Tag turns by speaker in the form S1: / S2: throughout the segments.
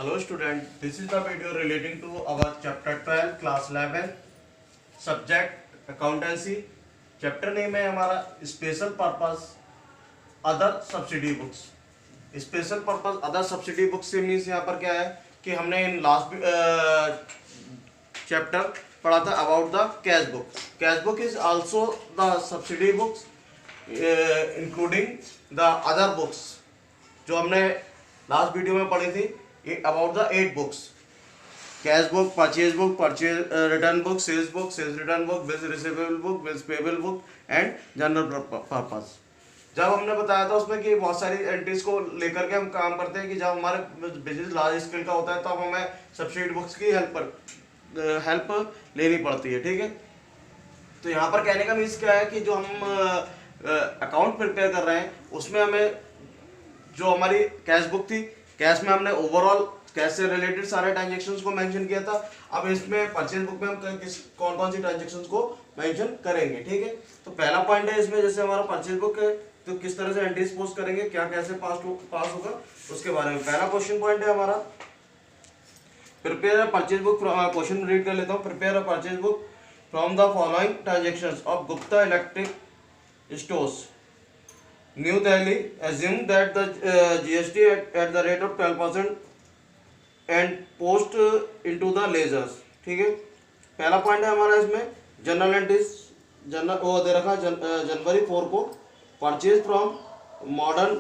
S1: Hello student, this is the video relating to our chapter 12 class 11 subject accountancy. Chapter name है हमारा special purpose other subsidy books. Special purpose other subsidy books से means यहाँ पर क्या है कि हमने इन लास्ट चैप्टर पढ़ा था about the cash book. Cash book is also the subsidy books including the other books जो हमने लास्ट वीडियो में पढ़ी थी about the 8 books. Cash book, purchase book, purchase return book, sales return book, bills receivable book, bills payable book and general purpose. जब हमने बताया था उसमें कि बहुत सारी एंट्रीज को लेकर के हम काम करते हैं कि जब हमारे बिजनेस लार्ज स्केल का होता है तब हमें सब्सिडी बुक्स की हेल्प लेनी पड़ती है। ठीक है, तो यहाँ पर कहने का मीन्स क्या है कि जो हम अकाउंट प्रिपेयर कर रहे हैं उसमें हमें जो हमारी कैश बुक थी, कैश में हमने ओवरऑल कैश से रिलेटेड सारे ट्रांजेक्शन्स को मेंशन किया था। अब इसमें परचेज बुक में हम कौन कौन सी ट्रांजेक्शन्स को मेंशन करेंगे। ठीक है, तो पहला पॉइंट है इसमें जैसे हमारा परचेज बुक है तो किस तरह से एंट्रीज पोस्ट करेंगे, क्या कैसे पास होगा उसके बारे में पहला क्वेश्चन पॉइंट है हमारा। Prepare a purchase book, question read कर लेता हूँ। Prepare a purchase book from the following transactions of Gupta electric stores New Delhi. Assume that the GST at the rate of 12% and post into the ledgers. ठीक है, पहला point है हमारा इसमें general entries वो दे रखा जनवरी 4 को purchase from modern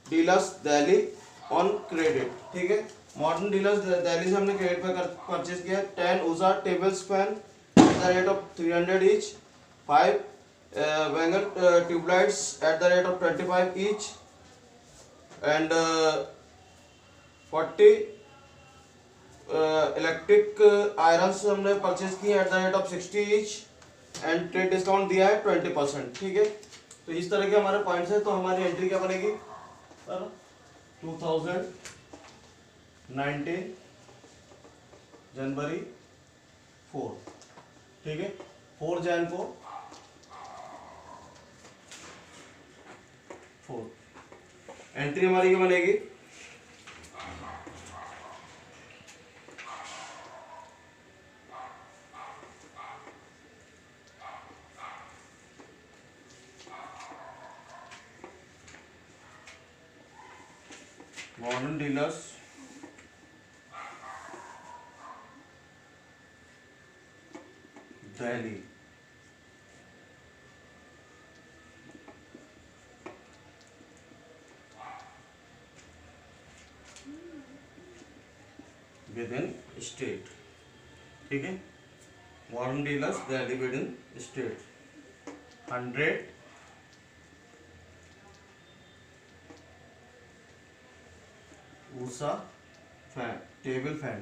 S1: dealers Delhi on credit. ठीक है, मॉडर्न डीलर्स दिल्ली से हमने क्रेडिट पे परचेज किया 10 Usha table fan at the rate of 300 each, 5 Wenger tube lights at the rate of 25 each and 40 electric irons हमने परचेज किए eight the rate of 60 each and trade discount दिया है 20%। ठीक है, तो इस तरह के हमारे पॉइंट्स हैं। तो हमारी एंट्री क्या बनेगी 2019 जनवरी 4। ठीक है, 4 जैन को 4 एंट्री हमारी क्या बनेगी modern dealers Delhi with in state. ठीक है, modern dealers Delhi with in state 100 Usha fan table fan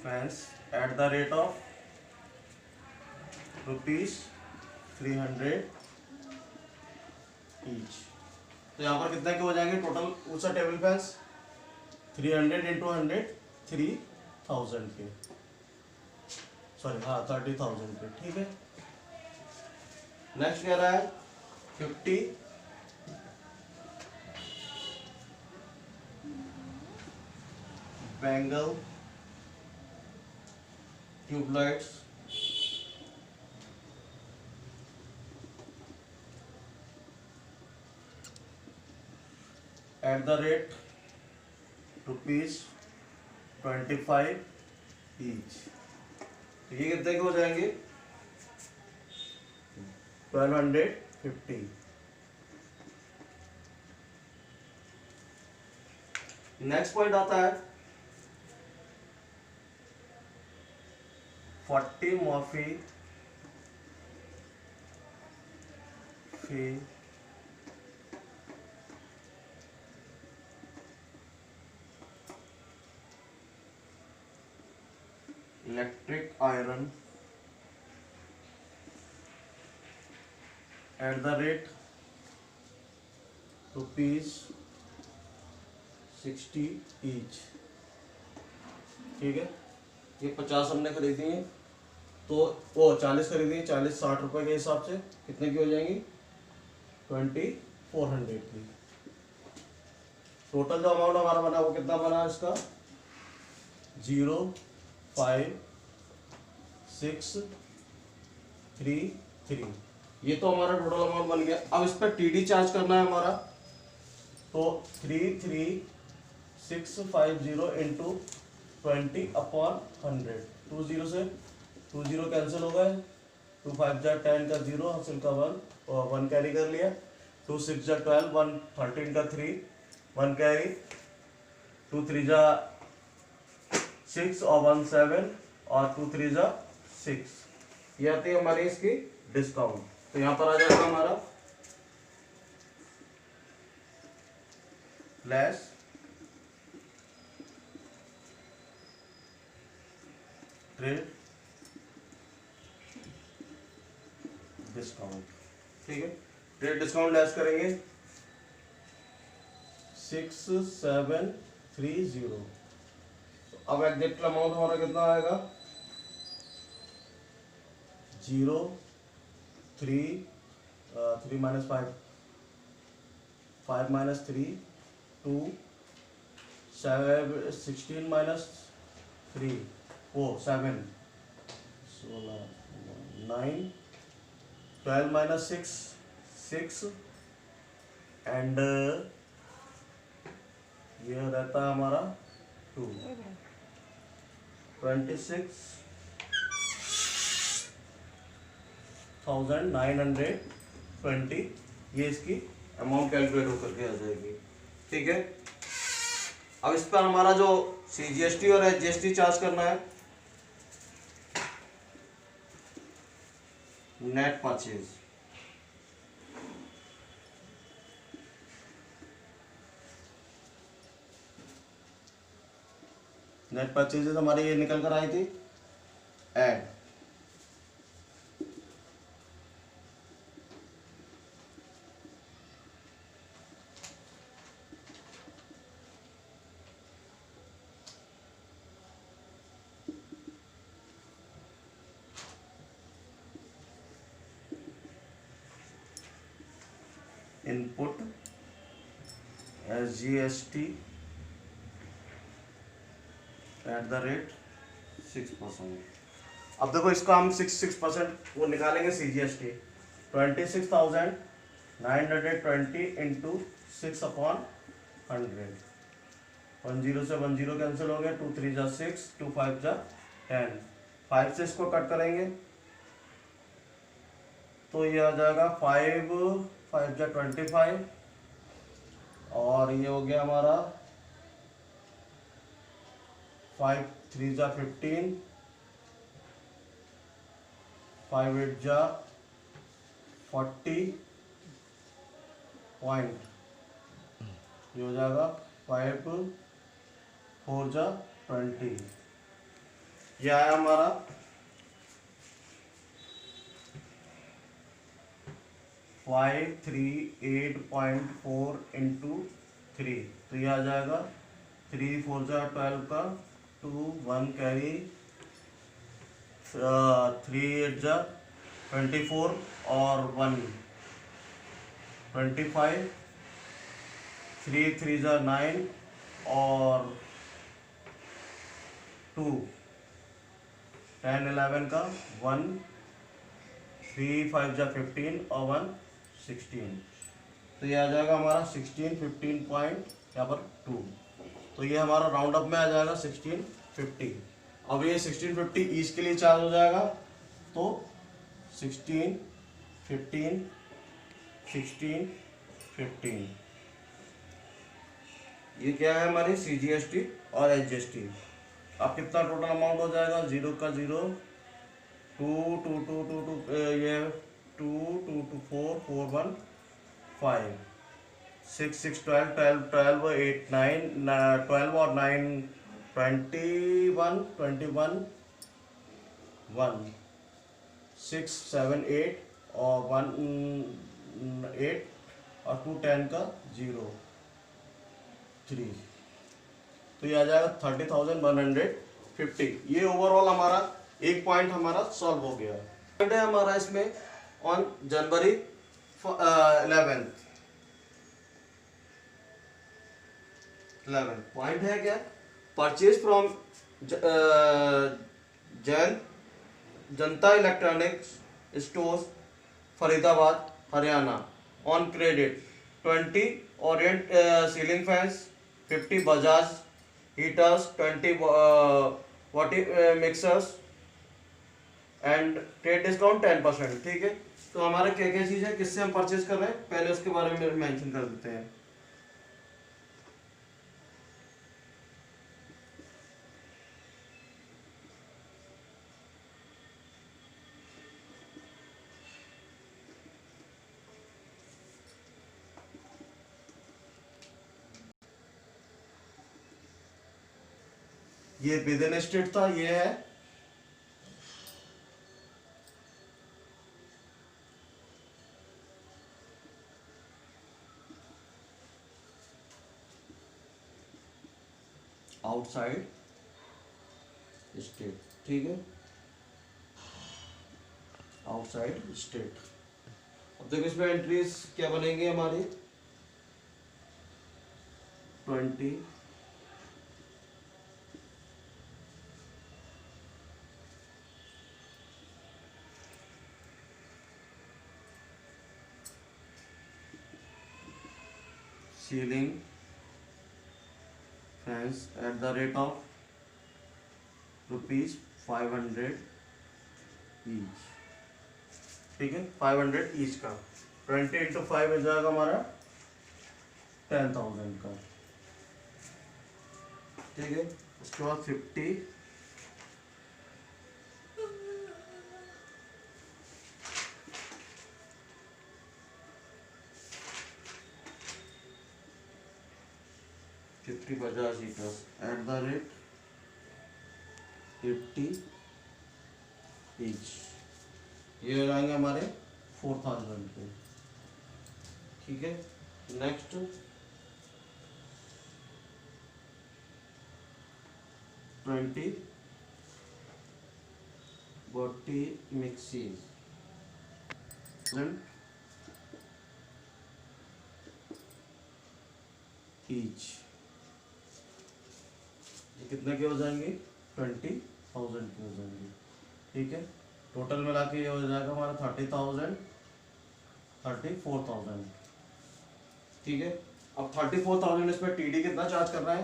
S1: fans eight the rate of ₹300 each. तो यहाँ पर कितने के हो जाएंगे total Usha table fans 300 into 100 3000 के, सॉरी हाँ 30,000 के। ठीक है, नेक्स्ट कह रहा है 50 bangle tubelights eight the rate ₹25 each. तो ये कितने के हो जाएंगे 1250। नेक्स्ट पॉइंट आता है 40 Morphy fee electric iron eight the rate ₹60 each. ठीक है, ये 50 हमने खरीदी है तो वो 40 खरीदी है, 40 60 रुपए के हिसाब से कितने की हो जाएंगी 24 400 की। टोटल जो अमाउंट हमारा बना वो कितना बना इसका 05633। ये तो हमारा टोटल अमाउंट बन गया। अब इस पर टीडी चार्ज करना है हमारा, तो 33650 इंटू 20/100। 20 से 20 कैंसिल हो गए, 2 5 जा 10 का 0, हासिल का 1 और 1 कैरी कर लिया, 2 6 जा 12, 1 13 का 3, 1 कैरी, 2 3 जा 6 और 1 7 और 2 3 जा 6। ये आती है हमारी इसकी डिस्काउंट। तो यहाँ पर आ जाएगा हमारा लेस ट्रेड डिस्काउंट। ठीक है, ट्रेड डिस्काउंट लेस करेंगे 6730। अब एग्जैक्ट अमाउंट हमारा कितना आएगा 0 3 3 - 5 5 - 3 2 7 16 - 3 4 7 16 9 12 - 6 6 एंड ये रहता है हमारा 2 26,920। ये इसकी अमाउंट कैलकुलेट होकर के आ जाएगी। ठीक है, अब इस पर हमारा जो CGST और HGST चार्ज करना है, नेट परचेज। नेट परचेजेस हमारे ये निकल कर आई थी ऐड, इनपुट SGST @6%। अब देखो इसका हम 6% वो निकालेंगे CGST। 26,920 इंटू 6/100। 10 से 10 कैंसिल हो गया, 2 3 जा 6, 2 5 जा 10, 5 से इसको कट करेंगे तो ये आ जाएगा 5 5 जा 25 और ये हो गया हमारा 5 3 जा 15, 5 8 जा 40 पॉइंट, ये हो जाएगा 5 4 जा 20। ये आया हमारा 538.4 इंटू 3, तो ये आ जाएगा 3 4 जा 12 का 2 1 कैरी, 3 8 जा 24 और 1 25, 3 3 जा 9 और 2 10 11 का 1, 3 5 जा 15 और 1 16। तो ये आ जाएगा हमारा 16 15 पॉइंट यहाँ पर 2। तो ये हमारा राउंड अप में आ जाएगा 1650। अब ये 1650 ईच के लिए चार्ज हो जाएगा, तो 16 15 16 15। ये क्या है हमारी CGST और HGST। अब कितना टोटल अमाउंट हो जाएगा 0 का 0 2 2 2 2 2 ये 2 2 2 4 4 1 5 6 6 12 12 12 8 9 12 और 9 21 21 1 6 7 8 और 1 8 और 2 10 का 0 3। तो ये आ जाएगा 30,150। ये ओवरऑल हमारा एक पॉइंट हमारा सॉल्व हो गया है हमारा इसमें ऑन जनवरी 11। 11 पॉइंट है क्या, purchase from Jain Janata electronics stores Faridabad Haryana on credit 20 Orient ceiling fans, 50 Bajaj heaters, 20 वाटी मिक्सर्स एंड ट्रेड डिस्काउंट 10%। ठीक है, तो हमारा क्या क्या चीज़ है, किससे हम परचेज कर रहे हैं, पहले उसके बारे में मेंशन कर देते हैं। ये विद इन स्टेट था, ये है आउटसाइड स्टेट। ठीक है, आउटसाइड स्टेट। अब देखो इसमें एंट्रीज क्या बनेंगी हमारी, 20 ceiling fans eight the rate of ₹500 each. ठीक है, 500 ईच का 20 इंटू 5 हो जाएगा हमारा 10,000 का। ठीक है, उसके बाद 50 Bajaj heaters eight the rate 80 each, ये हो जाएंगे हमारे 4,000 के। ठीक है, नेक्स्ट 20 40 मिक्सीज ईच, ये कितने के हो जाएंगे, 20,000 के हो जाएंगे। ठीक है, टोटल मिला के ये हो जाएगा हमारा 30,000 34,000। ठीक है, अब 34,000 इस पर टीडी कितना चार्ज कर रहा है,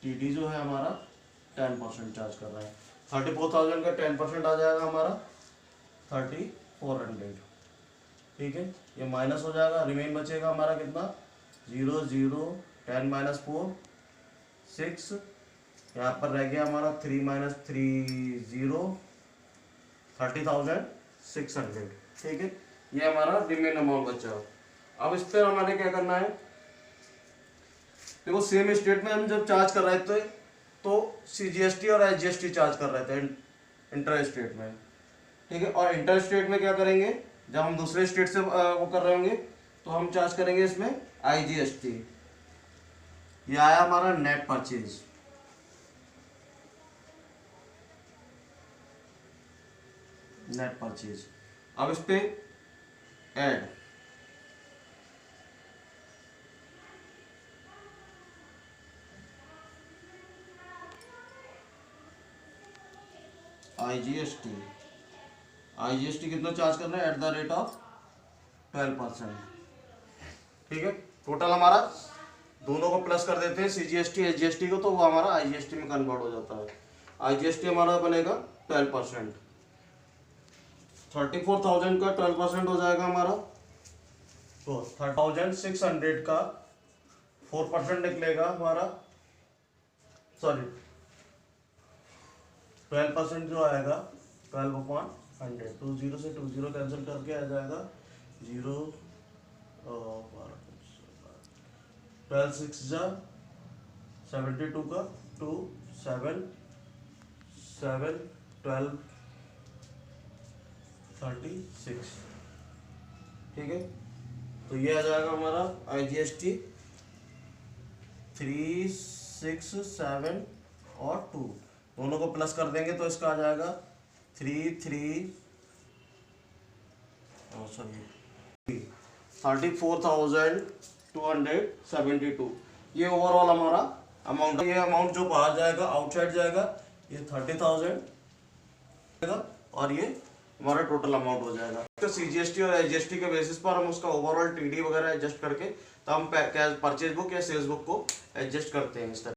S1: टीडी जो है हमारा 10% चार्ज कर रहा है। 34,000 का 10% आ जाएगा हमारा 3,400। ठीक है, ये माइनस हो जाएगा, रिमेन बचेगा हमारा कितना, 0 0 10 - 4 6, यहाँ पर रह गया हमारा 3 - 3 0 30,600। ठीक है, ये हमारा रिमेन अमाउंट बचा। अब इस पर हमारे क्या करना है, देखो सेम स्टेट में हम जब चार्ज कर रहे थे तो CGST और SGST चार्ज कर रहे थे इंटर स्टेट में। ठीक है, और इंटर स्टेट में क्या करेंगे, जब हम दूसरे स्टेट से वो कर रहे होंगे तो हम चार्ज करेंगे इसमें IGST। ये आया हमारा नेट परचेज। नेट परचेज, अब इस पे ऐड IGST। IGST कितना चार्ज कर रहे हैं, एट द रेट ऑफ 12%। ठीक है, टोटल हमारा दोनों को प्लस कर देते हैं, CGST SGST को, तो वो हमारा IGST में कन्वर्ट हो जाता है। IGST हमारा बनेगा 12%। 34,000 का 12% हो जाएगा हमारा, तो 3,600 का 4% निकलेगा हमारा, सॉरी 12% जो आएगा 12/100, 20 से 20 कैंसिल करके आ जाएगा 0 12 6 जा 72 का 2 7 7 12 36। ठीक है, तो ये आ जाएगा हमारा IGST 3 6 7 और 2, दोनों को प्लस कर देंगे तो इसका आ जाएगा 3 3 सॉरी 34,272। ये ओवरऑल हमारा अमाउंट। ये अमाउंट जो बाहर जाएगा, आउटसाइड जाएगा, ये 30,000 और ये हमारा टोटल अमाउंट हो जाएगा। तो CGST और SGST के बेसिस पर हम उसका ओवरऑल TD वगैरह एडजस्ट करके तो हम परचेज बुक या सेल्स बुक को एडजस्ट करते हैं इस तरह।